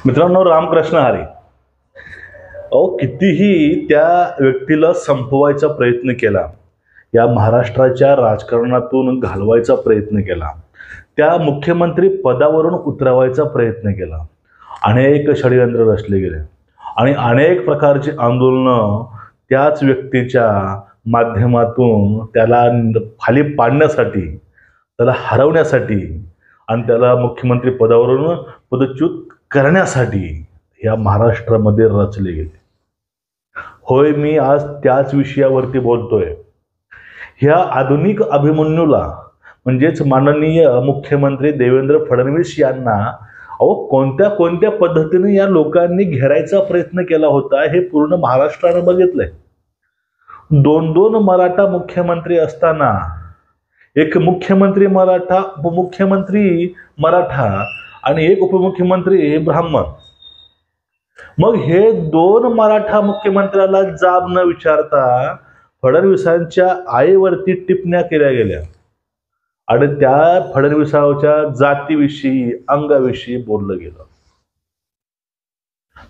मित्रांनो, रामकृष्ण हरी. अहो, कितीही त्या व्यक्तीला संपवायचा प्रयत्न केला, या महाराष्ट्राच्या राजकारणातून घालवायचा प्रयत्न केला, त्या मुख्यमंत्री पदावरून उतरवायचा प्रयत्न केला, अनेक षडयंत्र रचले गेले आणि अनेक प्रकारची आंदोलनं त्याच व्यक्तीच्या माध्यमातून त्याला खाली पाडण्यासाठी, त्याला हरवण्यासाठी आणि त्याला मुख्यमंत्री पदावरून पदच्युत करण्यासाठी या महाराष्ट्रामध्ये रचले गेले. होय, मी आज त्याच विषयावरती बोलतोय. ह्या आधुनिक अभिमन्यूला म्हणजेच माननीय मुख्यमंत्री देवेंद्र फडणवीस यांना कोणत्या कोणत्या पद्धतीने या लोकांनी घेरायचा प्रयत्न केला होता हे पूर्ण महाराष्ट्रानं बघितलंय. दोन मराठा मुख्यमंत्री असताना एक मुख्यमंत्री मराठा, उपमुख्यमंत्री मराठा आणि एक उपमुख्यमंत्री ब्राह्मण. मग हे दोन मराठा मुख्यमंत्र्याला जाब न विचारता फडणवीसांच्या आईवरती टिप्पण्या केल्या गेल्या आणि त्या फडणवीसांच्या जातीविषयी, अंगाविषयी बोललं गेलं.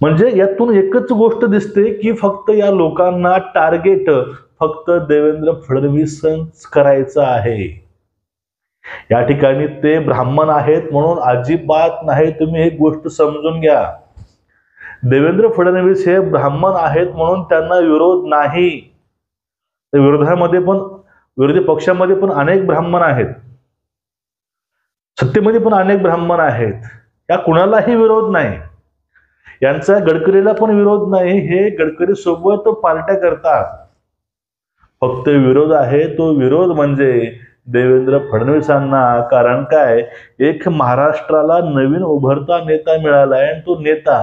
म्हणजे यातून एकच गोष्ट दिसते की फक्त या लोकांना टार्गेट फक्त देवेंद्र फडणवीस करायचं आहे. या ठिकाणी ते ब्राह्मण आहेत म्हणून अजिबात नाही, तुम्ही एक गोष्ट समजून घ्या. देवेंद्र फडणवीस हे ब्राह्मण आहेत म्हणून त्यांना विरोध नाही. विरोधामध्ये पण, विरोधी पक्षामध्ये पण अनेक ब्राह्मण आहेत, सत्तेमध्ये पण अनेक ब्राह्मण आहेत. या कुणालाही विरोध नाही, यांचा गडकरीला पण विरोध नाही. हे गडकरी सोबत पार्ट्या करतात. फक्त विरोध आहे, तो विरोध म्हणजे देवेंद्र फडणवीसांना. कारण काय, एक महाराष्ट्राला नवीन उभरता नेता मिळालाय आणि तो नेता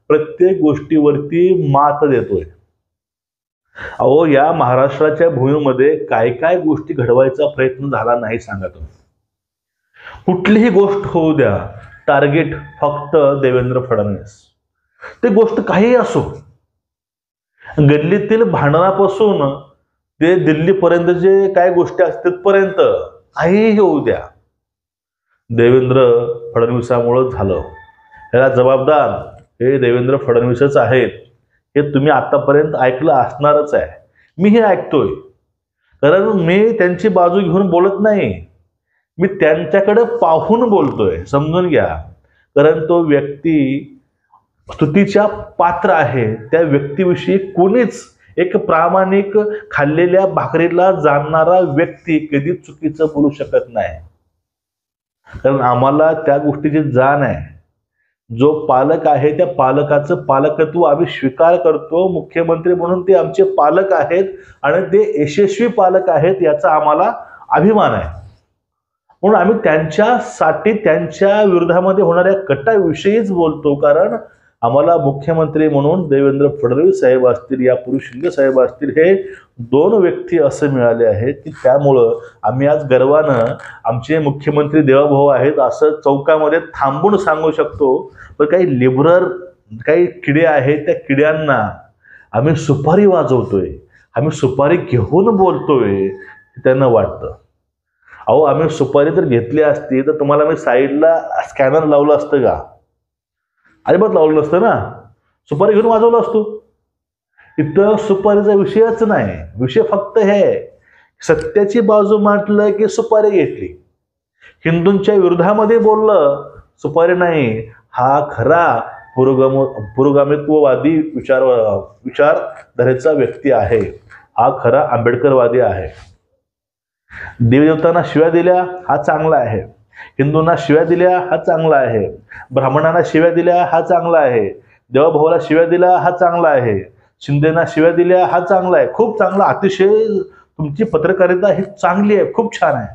प्रत्येक गोष्टीवरती मात देतोय. अहो, या महाराष्ट्राच्या भूमीमध्ये काय काय गोष्टी घडवायचा प्रयत्न झाला नाही सांगा तुम्ही. कुठलीही गोष्ट होऊ द्या, टार्गेट फक्त देवेंद्र फडणवीस. ते गोष्ट काही असो, गल्लीतील भांडणापासून ते दिल्लीपर्यंत जे काय गोष्टी असतात पर्यंत काहीही होऊ द्या, देवेंद्र फडणवीसामुळे झालं. याला जबाबदार हे देवेंद्र फडणवीसच आहेत. हे तुम्ही आतापर्यंत ऐकलं असणारच आहे. मी हे ऐकतोय कारण मी त्यांची बाजू घेऊन बोलत नाही, मी त्यांच्याकडे पाहून बोलतोय. समजून घ्या. कारण तो व्यक्ती स्तुतीच्या पात्र आहे. त्या व्यक्तीविषयी कोणीच, एक प्रामाणिक खाल्लेल्या भाकरीला जाणणारा व्यक्ती कधी चुकीचं बोलू शकत नाही. कारण आम्हाला त्या गोष्टीची जाण आहे. जो पालक आहे त्या पालकाचं पालकत्व आम्ही स्वीकार करतो. मुख्यमंत्री म्हणून ते आमचे पालक आहेत आणि ते यशस्वी पालक आहेत याचा आम्हाला अभिमान आहे. म्हणून आम्ही त्यांच्यासाठी, त्यांच्या विरोधामध्ये होणाऱ्या कटाविषयीच बोलतो. कारण आम्हाला मुख्यमंत्री म्हणून देवेंद्र फडणवीस साहेब असतील, यापूर्वी शिंदे साहेब असतील, हे दोन व्यक्ती असे मिळाले आहेत की त्यामुळं आम्ही आज गर्वानं आमचे मुख्यमंत्री देवाभाऊ आहेत असं चौकामध्ये थांबून सांगू शकतो. पण काही लिबरल, काही किडे आहेत, त्या किड्यांना आम्ही सुपारी वाजवतोय, आम्ही सुपारी घेऊन बोलतोय त्यांना वाटतं. अहो, आम्ही सुपारी जर घेतली असती तर तुम्हाला मी साईडला स्कॅनर लावलं असतं का? अजिबात लावलं नसतं ना. सुपारी घेऊन वाजवलं असतो. इथं सुपारीचा विषयच नाही. विषय फक्त हे, सत्याची बाजू मांडलं की सुपारी घेतली, हिंदूंच्या विरोधामध्ये बोललं, सुपारी नाही. हा खरा पुरोगामित्ववादी विचारधारेचा व्यक्ती आहे. हा खरा आंबेडकरवादी आहे. देवदेवतांना शिव्या दिल्या हा चांगला आहे, हिंदूंना शिव्या दिल्या हा चांगला आहे, ब्राह्मणांना शिव्या दिल्या हा चांगला आहे, देवाभाऊला शिव्या दिल्या हा चांगला आहे, शिंदेना शिव्या दिल्या हा चांगला आहे. खूप चांगला, अतिशय तुमची पत्रकारिता ही चांगली आहे, खूप छान आहे.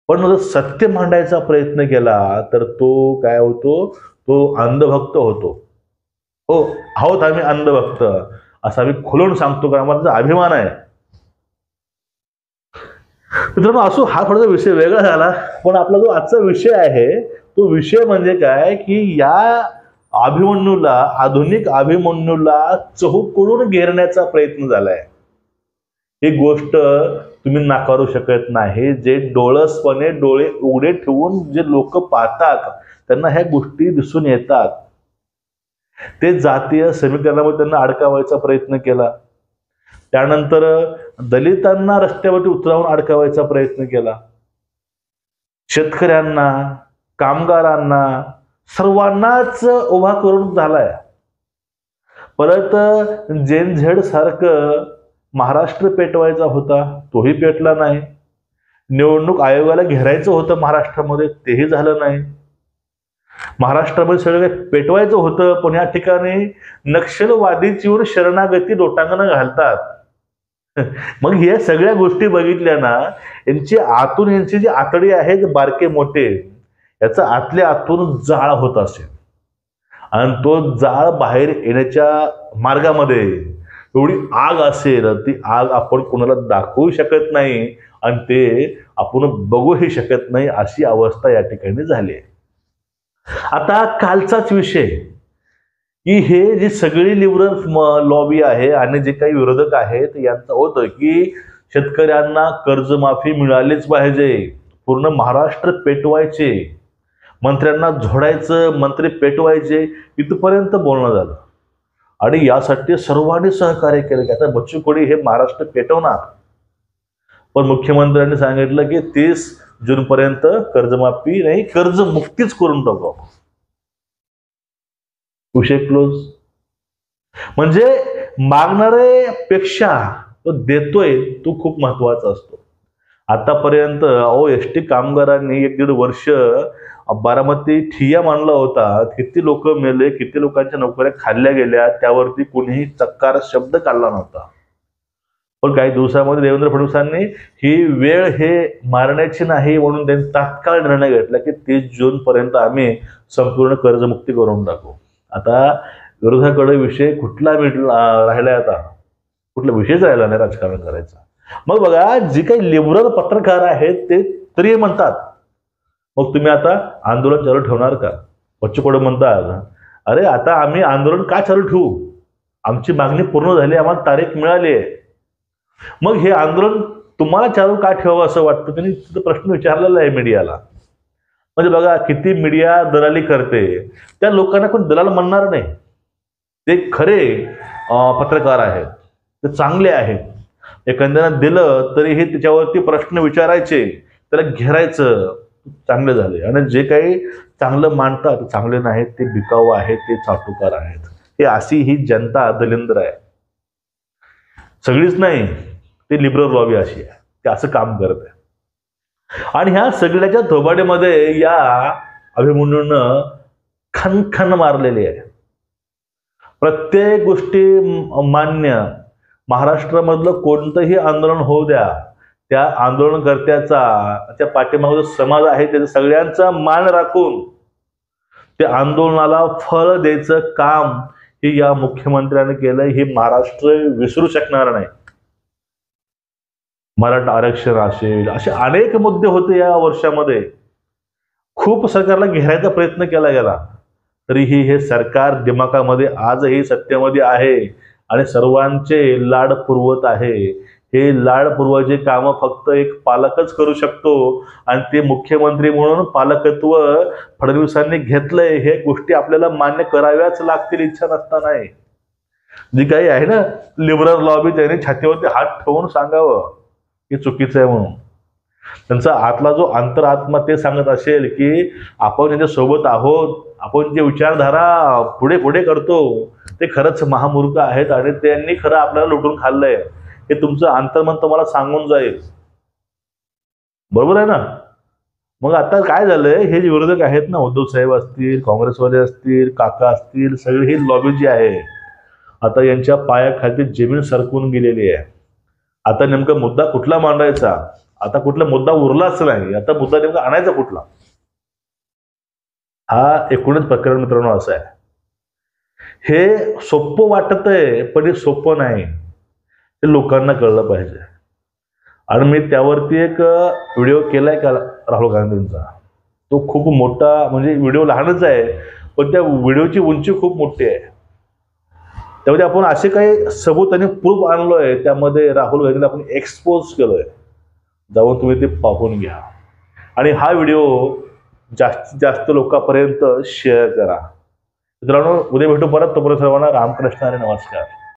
पण जर सत्य मांडायचा प्रयत्न केला तर तो काय होतो, तो अंधभक्त होतो. हो, आहोत आम्ही अंधभक्त असं आम्ही खुलून सांगतो, कारण आम्हाला अभिमान आहे. मित्रांनो, असो, हा थोडासा विषय वेगळा झाला. पण आपला जो आजचा विषय आहे तो विषय म्हणजे काय की या अभिमन्यूला, आधुनिक अभिमन्यूला चहूकडून घेरण्याचा प्रयत्न झालाय. ही गोष्ट तुम्ही नाकारू शकत नाही. जे डोळसपणे डोळे उघडे ठेवून जे लोक पाहतात त्यांना ह्या गोष्टी दिसून येतात. ते जातीय समीकरणामध्ये त्यांना अडकावायचा प्रयत्न केला. त्यानंतर दलितांना रस्त्यावरती उतरावून अडकावायचा प्रयत्न केला. शेतकऱ्यांना, कामगारांना, सर्वांनाच उभा करून झालाय. परत जेन-झेड सारखं महाराष्ट्र पेटवायचा होता, तोही पेटला नाही. निवडणूक आयोगाला घेरायचं होतं महाराष्ट्रामध्ये, तेही झालं नाही. महाराष्ट्रामध्ये सगळं काही पेटवायचं होतं, पण या ठिकाणी नक्षलवादीच येऊन शरणागती लोटांगण घालतात. मग या सगळ्या गोष्टी बघितल्या ना, यांची जी आतडी आहेत बारके मोठे, याचा आतल्या आतून जाळ होत असेल. आणि तो जाळ बाहेर येण्याच्या मार्गामध्ये एवढी आग असेल, ती आग आपण कोणाला दाखवू शकत नाही आणि ते आपण बघूही शकत नाही, अशी अवस्था या ठिकाणी झाली आहे. आता कालचाच विषय की हे जी सगळी लिबरल लॉबी आहे आणि जे काही विरोधक आहेत यांचं होतं की शेतकऱ्यांना कर्जमाफी मिळालीच पाहिजे, पूर्ण महाराष्ट्र पेटवायचे, मंत्र्यांना झोडायचं, मंत्री पेटवायचे, इथपर्यंत बोलणं झालं. आणि यासाठी सर्वांनी सहकार्य केलं की आता बच्चू कडू हे महाराष्ट्र पेटवणार. पण मुख्यमंत्र्यांनी सांगितलं की 30 जून पर्यंत कर्जमाफी नाही, कर्जमुक्तीच करून टाकू. विषय क्लोज. म्हणजे मागणारे पेक्षा तो देतोय तो खूप महत्वाचा असतो. आतापर्यंत एसटी कामगारांनी 1-1.5 वर्ष बारामती ठिय्या मांडला होता. किती लोक मेले, किती लोकांच्या नोकऱ्या खाल्ल्या गेल्या, त्यावरती कोणीही चक्कार शब्द काढला नव्हता. पण काही दिवसामध्ये देवेंद्र फडणवीसांनी ही वेळ हे मारण्याची नाही म्हणून त्यांनी तात्काळ निर्णय घेतला की 30 जून पर्यंत आम्ही संपूर्ण कर्जमुक्ती करून टाकू. आता विरोधाकडे विषय कुठला राहिलाय, आता कुठला विषयच राहिला नाही राजकारण करायचा. मग बघा, जी काही लिबरल पत्रकार आहेत ते तरी म्हणतात मग तुम्ही आता आंदोलन चालू ठेवणार का? बच्चू कडू म्हणतात अरे आता आम्ही आंदोलन का चालू ठेवू, आमची मागणी पूर्ण झाली, आम्हाला तारीख मिळाली आहे. मग हे आंदोलन तुम्हाला चालू का ठेवावं असं वाटतं? त्यांनी प्रश्न विचारलेला आहे मीडियाला. म्हणजे बघा किती मीडिया दलाली करते. त्या लोकांना कोण दलाल म्हणणार नाही, ते खरे पत्रकार आहेत, ते चांगले आहेत. एखाद्याला दिलं तरीही त्याच्यावरती प्रश्न विचारायचे, त्याला घेरायचं, चांगले झाले. आणि जे काही चांगलं मांडतात चांगले नाहीत, ते बिकाऊ आहेत, ते चाटुकार आहेत. हे अशी ही जनता दलिंद्र आहे. सगळीच नाही, ते लिबरल लॉबी अशी आहे, ते असं काम करत आहे. आणि ह्या सगळ्याच्या थोबाडीमध्ये या अभिमन्यूनं खनखन मारलेली आहे. प्रत्येक गोष्टी मान्य. महाराष्ट्रामधलं कोणतंही आंदोलन होऊ द्या, त्या आंदोलनकर्त्याचा, त्या पाठीमागचा समाज आहे त्याचा सगळ्यांचा मान राखून ते आंदोलनाला फळ द्यायचं काम हे या मुख्यमंत्र्यांनी केलं. हे महाराष्ट्र विसरू शकणार नाही. मराठा आरक्षण असेल, असे अनेक मुद्दे होते या वर्षामध्ये. खूप सरकारला घेरायचा प्रयत्न केला गेला, तरीही हे सरकार दिमागामध्ये आजही सत्तेमध्ये आहे आणि सर्वांचे लाड पुरवत आहे. हे लाड पुरवायचे काम फक्त एक पालकच करू शकतो आणि ते मुख्यमंत्री म्हणून पालकत्व फडणवीसांनी घेतलंय. हे गोष्टी आपल्याला मान्य कराव्याच लागतील, इच्छा नसताना. जी काही आहे ना लिबरल लॉबी, त्यांनी छातीवरती हात ठेवून सांगावं हे चुकीचं आहे म्हणून. त्यांचा आतला जो अंतरात्मा ते सांगत असेल की आपण त्यांच्या सोबत आहोत, आपण जे विचारधारा पुढे पुढे करतो ते खरंच महामूर्ख आहेत आणि त्यांनी खरं आपल्याला लुटून खाल्लंय, हे तुमचं अंतर्मन तुम्हाला सांगून जाईल. बरोबर आहे ना? मग आता काय झालंय, हे जे विरोधक आहेत ना, उद्धव साहेब असतील, काँग्रेसवाले असतील, काका असतील, सगळी ही लॉबी जी आहे आता यांच्या पायाखाली जमीन सरकून गेलेली आहे. आता नेमका मुद्दा कुठला मांडायचा, आता कुठला मुद्दा उरलाच नाही, आता मुद्दा नेमका आणायचा कुठला, हा एकूणच प्रकरण मित्रांनो असं आहे. हे सोपं वाटतंय पण हे सोपं नाही, हे लोकांना कळलं पाहिजे. आणि मी त्यावरती एक व्हिडिओ केलाय का राहुल गांधींचा, तो खूप मोठा, म्हणजे व्हिडिओ लहानच आहे पण त्या व्हिडिओची उंची खूप मोठी आहे. त्यामध्ये आपण असे काही सबूत आणि प्रूफ आणलोय, त्यामध्ये राहुल गांधीला आपण एक्सपोज केलोय. जाऊन तुम्ही ते पाहून घ्या आणि हा व्हिडिओ जास्तीत जास्त लोकांपर्यंत शेअर करा. मित्रांनो, उद्या भेटू परत. तोपर्यंत सर्वांना रामकृष्ण आणि नमस्कार.